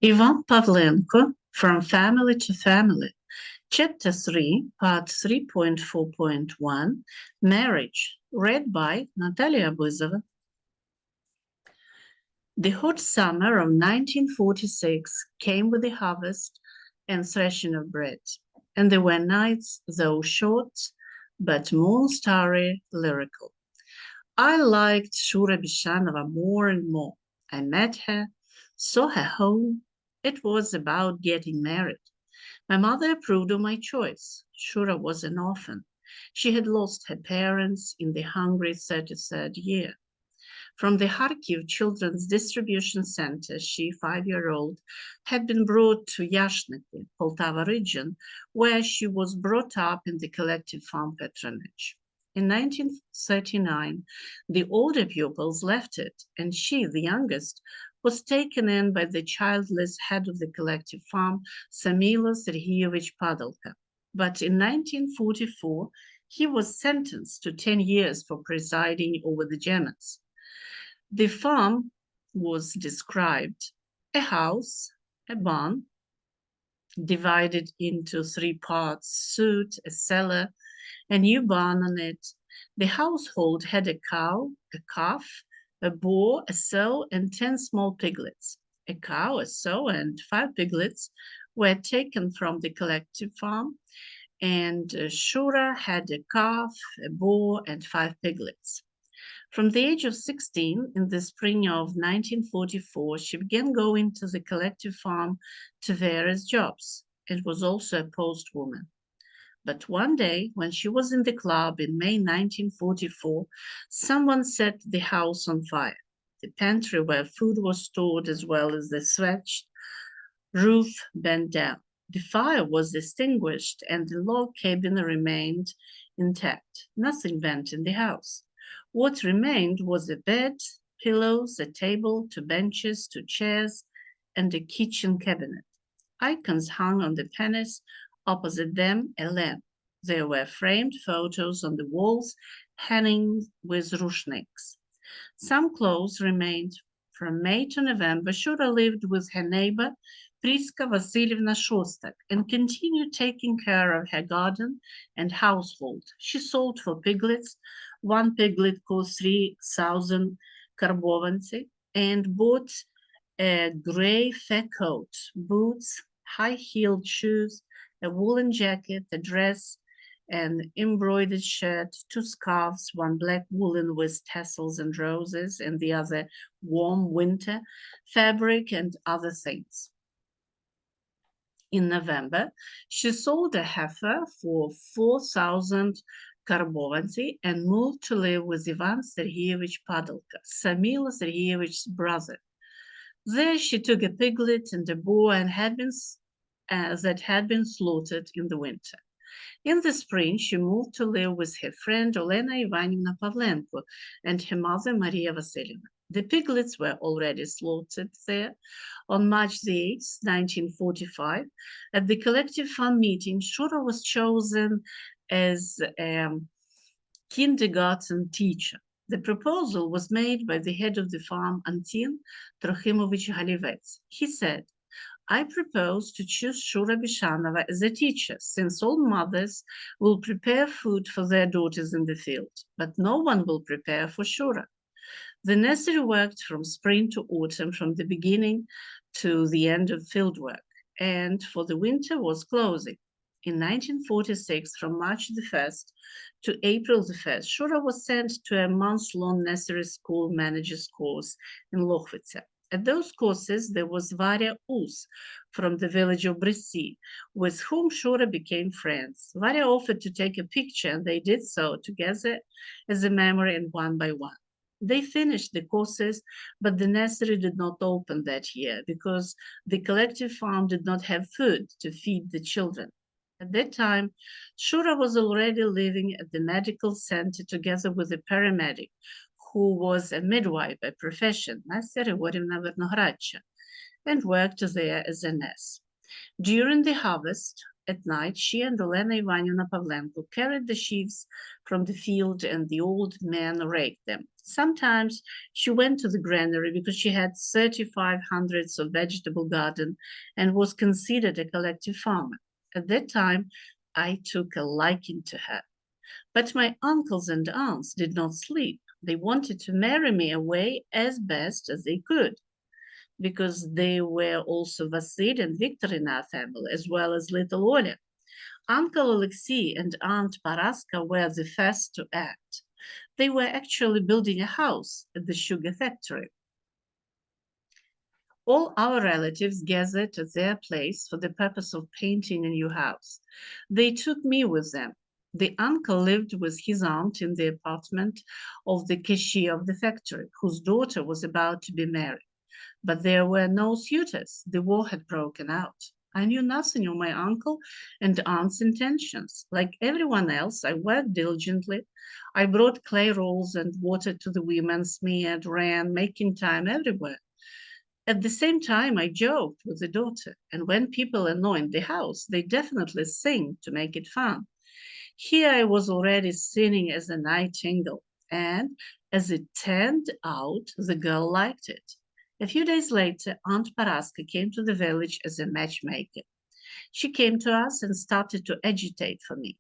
Ivan Pavlenko, From Family to Family, Chapter 3, Part 3.4.1, Marriage, read by Natalia Buzova. The hot summer of 1946 came with the harvest and threshing of bread, and there were nights, though short, but moon-starry, lyrical. I liked Shura Bishanova more and more. I met her, saw her home. It was about getting married. My mother approved of my choice. Shura was an orphan. She had lost her parents in the hungry 33rd year. From the Kharkiv Children's Distribution Center, she, 5-year-old, had been brought to Yashniki, Poltava region, where she was brought up in the collective farm patronage. In 1939, the older pupils left it, and she, the youngest, was taken in by the childless head of the collective farm, Samila Sergeyevich Padalka. But in 1944, he was sentenced to 10 years for presiding over the Germans. The farm was described: a house, a barn, divided into 3 parts, soot, a cellar, a new barn on it. The household had a cow, a calf, a boar, a sow, and 10 small piglets. A cow, a sow, and 5 piglets were taken from the collective farm, and Shura had a calf, a boar, and 5 piglets. From the age of 16, in the spring of 1944, she began going to the collective farm to various jobs. It was also a postwoman. But one day, when she was in the club in May 1944, someone set the house on fire. The pantry where food was stored, as well as the thatched roof, burned down. The fire was extinguished, and the log cabin remained intact. Nothing burnt in the house. What remained was a bed, pillows, a table, 2 benches, 2 chairs, and a kitchen cabinet. Icons hung on the panels. Opposite them, a lamp. There were framed photos on the walls, hanging with rushniks. Some clothes remained. From May to November, Shura lived with her neighbor, Priska Vasilyevna Shostak, and continued taking care of her garden and household. She sold for piglets. 1 piglet cost 3,000 karbovanцы, and bought a gray fur coat, boots, high-heeled shoes, a woolen jacket, a dress, an embroidered shirt, 2 scarves, 1 black woolen with tassels and roses, and the other warm winter fabric and other things. In November, she sold a heifer for 4,000 karbovanцы and moved to live with Ivan Sergeyevich Padalka, Samila Sergeyevich's brother. There she took a piglet and a boar that had been slaughtered in the winter. In the spring, she moved to live with her friend Olena Ivanivna Pavlenko and her mother Maria Vasilyevna. The piglets were already slaughtered there. On March the 8th, 1945, at the collective farm meeting, Shura was chosen as a kindergarten teacher. The proposal was made by the head of the farm, Antin Trochimovich Galivets. He said, "I propose to choose Shura Bishanova as a teacher, since all mothers will prepare food for their daughters in the field, but no one will prepare for Shura." The nursery worked from spring to autumn, from the beginning to the end of field work, and for the winter was closing. In 1946, from March the 1st to April the 1st, Shura was sent to a month-long nursery school manager's course in Lochvitsa. At those courses, there was Varya Us from the village of Brissy, with whom Shura became friends. Varya offered to take a picture, and they did so together as a memory and one by one. They finished the courses, but the nursery did not open that year because the collective farm did not have food to feed the children. At that time, Shura was already living at the medical center together with a paramedic who was a midwife by profession, Nastia Grigorivna Vernogradcha, and worked there as a nurse. During the harvest, At night, she and Olena Ivanivna Pavlenko carried the sheaves from the field and the old men raked them. Sometimes she went to the granary because she had 3,500 of vegetable garden and was considered a collective farmer. At that time, I took a liking to her. But my uncles and aunts did not sleep. They wanted to marry me away as best as they could, because they were also Vasily and Victor in our family, as well as little Oля. Uncle Alexei and Aunt Paraska were the first to act. They were actually building a house at the sugar factory. All our relatives gathered at their place for the purpose of painting a new house. They took me with them. The uncle lived with his aunt in the apartment of the cashier of the factory, whose daughter was about to be married. But there were no suitors. The war had broken out. I knew nothing of my uncle and aunt's intentions. Like everyone else, I worked diligently. I brought clay rolls and water to the women, smeared, ran, making time everywhere. At the same time, I joked with the daughter, and when people anoint the house, they definitely sing to make it fun. Here I was already singing as a nightingale, and as it turned out, the girl liked it. A few days later, Aunt Paraska came to the village as a matchmaker. She came to us and started to agitate for me.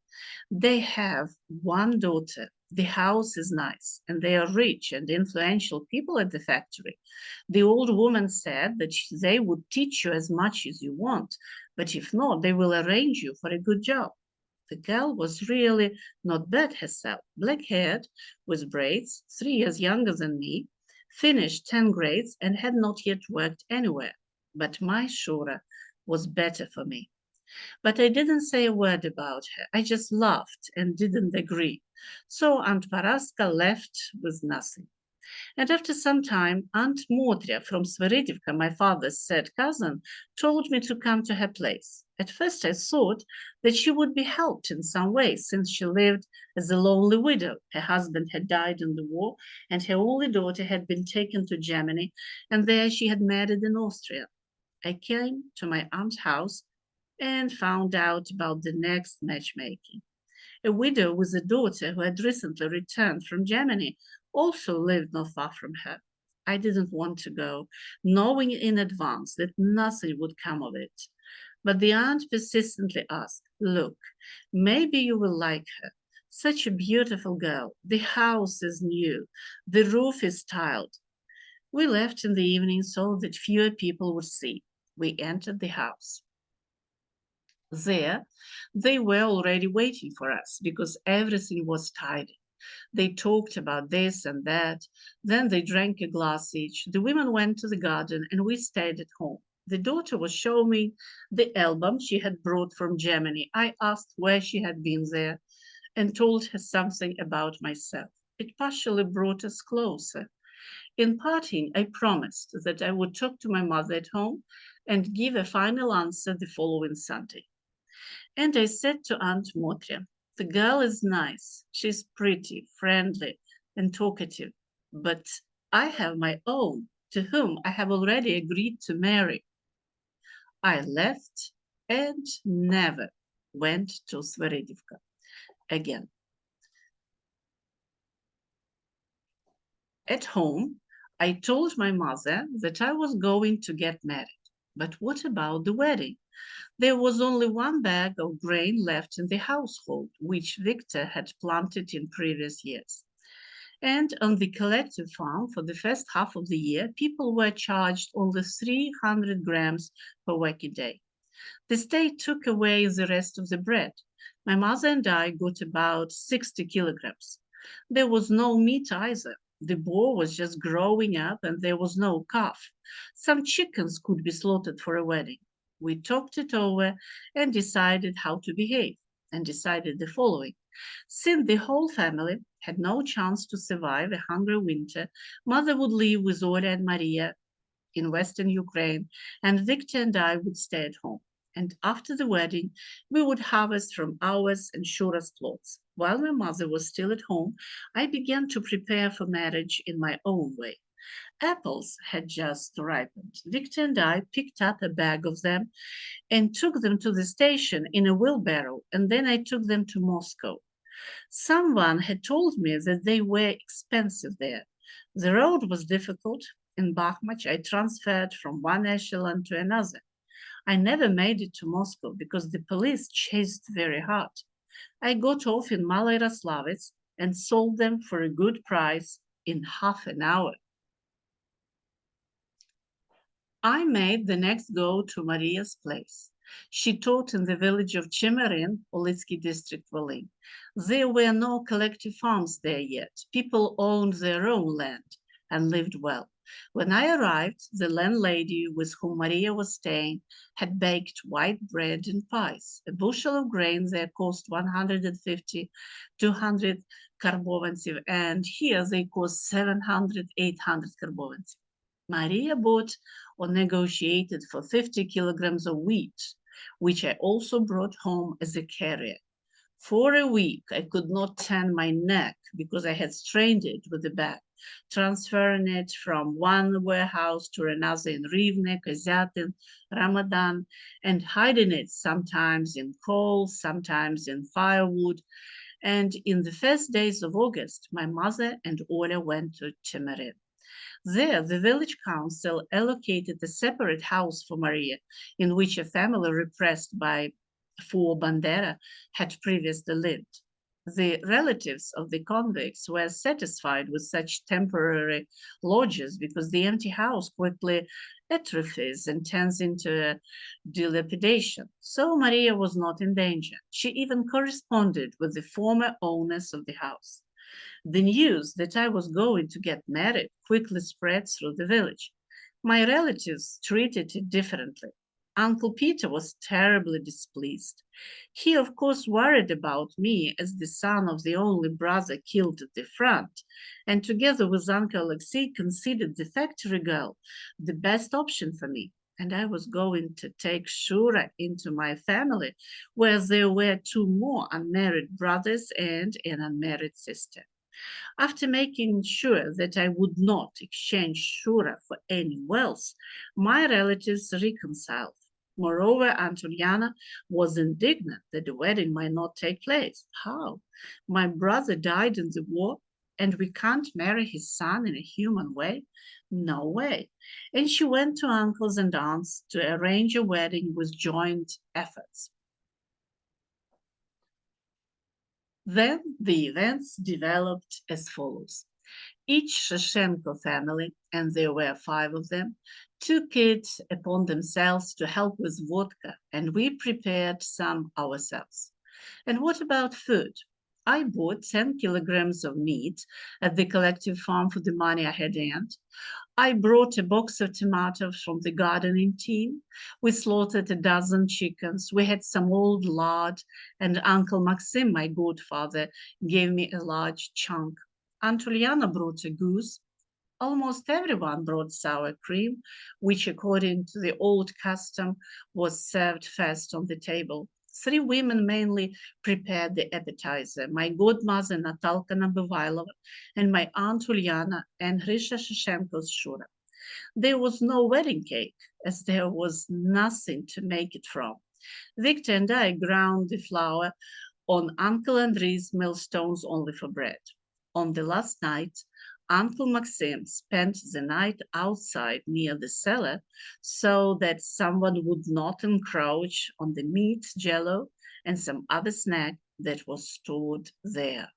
They have one daughter. The house is nice, and they are rich and influential people at the factory. The old woman said that they would teach you as much as you want, but if not, they will arrange you for a good job. The girl was really not bad herself, black-haired, with braids, 3 years younger than me, finished 10 grades, and had not yet worked anywhere. But my Shura was better for me. But I didn't say a word about her. I just laughed and didn't agree. So Aunt Paraska left with nothing. And after some time, Aunt Motrya from Sverigivka, my father's third cousin, told me to come to her place. At first I thought that she would be helped in some way, since she lived as a lonely widow. Her husband had died in the war, and her only daughter had been taken to Germany, and there she had married an Austrian. I came to my aunt's house and found out about the next matchmaking. A widow with a daughter who had recently returned from Germany also lived not far from her. I didn't want to go, knowing in advance that nothing would come of it. But the aunt persistently asked, "Look, maybe you will like her. Such a beautiful girl. The house is new. The roof is tiled." We left in the evening so that fewer people would see. We entered the house. There, they were already waiting for us because everything was tidy. They talked about this and that. Then they drank a glass each. The women went to the garden and we stayed at home. The daughter was showing me the album she had brought from Germany. I asked where she had been there and told her something about myself. It partially brought us closer. In parting, I promised that I would talk to my mother at home and give a final answer the following Sunday. And I said to Aunt Motrya, "The girl is nice. She's pretty, friendly, and talkative. But I have my own, to whom I have already agreed to marry." I left and never went to Sverigivka again. At home, I told my mother that I was going to get married. But what about the wedding? There was only one bag of grain left in the household, which Victor had planted in previous years. And on the collective farm, for the first half of the year, people were charged only 300 grams per working day. The state took away the rest of the bread. My mother and I got about 60 kilograms. There was no meat either. The boar was just growing up and there was no calf. Some chickens could be slaughtered for a wedding. We talked it over and decided how to behave, and decided the following. Since the whole family had no chance to survive a hungry winter, mother would live with Oля and Maria in western Ukraine, and Victor and I would stay at home. And after the wedding, we would harvest from ours and Shura's plots. While my mother was still at home, I began to prepare for marriage in my own way. Apples had just ripened. Victor and I picked up a bag of them and took them to the station in a wheelbarrow, and then I took them to Moscow. Someone had told me that they were expensive there. The road was difficult. In Bakhmut, I transferred from one echelon to another. I never made it to Moscow because the police chased very hard. I got off in Maloroslavets and sold them for a good price in half an hour. I made the next go to Maria's place. She taught in the village of Chemerin, Olitsky district, Volyn. There were no collective farms there yet. People owned their own land and lived well. When I arrived, the landlady with whom Maria was staying had baked white bread and pies. A bushel of grain there cost 150, 200 karbovantsiv, and here they cost 700, 800 karbovantsiv. Maria bought or negotiated for 50 kilograms of wheat, which I also brought home as a carrier. For a week, I could not turn my neck because I had strained it with the bag, transferring it from one warehouse to another in Rivne, Kazyatin, Ramadan, and hiding it sometimes in coal, sometimes in firewood. And in the first days of August, my mother and Oля went to Chemerin. There, the village council allocated a separate house for Maria, in which a family repressed for Bandera had previously lived. The relatives of the convicts were satisfied with such temporary lodges because the empty house quickly atrophies and turns into a dilapidation. So Maria was not in danger. She even corresponded with the former owners of the house. The news that I was going to get married quickly spread through the village. My relatives treated it differently. Uncle Peter was terribly displeased. He, of course, worried about me as the son of the only brother killed at the front, and together with Uncle Alexei considered the factory girl the best option for me. And I was going to take Shura into my family, where there were two more unmarried brothers and an unmarried sister. After making sure that I would not exchange Shura for any wealth, my relatives reconciled. Moreover, Aunt Uliana was indignant that the wedding might not take place. How? My brother died in the war, and we can't marry his son in a human way? No way. And she went to uncles and aunts to arrange a wedding with joint efforts. Then the events developed as follows. Each Shashenko family, and there were 5 of them, took it upon themselves to help with vodka, and we prepared some ourselves. And what about food? I bought 10 kilograms of meat at the collective farm for the money I had earned. I brought a box of tomatoes from the gardening team. We slaughtered a dozen chickens. We had some old lard, and Uncle Maxim, my godfather, gave me a large chunk. Aunt Uliana brought a goose. Almost everyone brought sour cream, which, according to the old custom, was served first on the table. 3 women mainly prepared the appetizer, my godmother Natalka Nabyvailova and my aunt Uliana and Hrisha Shashenko's Shura. There was no wedding cake, as there was nothing to make it from. Victor and I ground the flour on Uncle Andrew's millstones only for bread. On the last night, Uncle Maxim spent the night outside near the cellar so that someone would not encroach on the meat jello and some other snack that was stored there.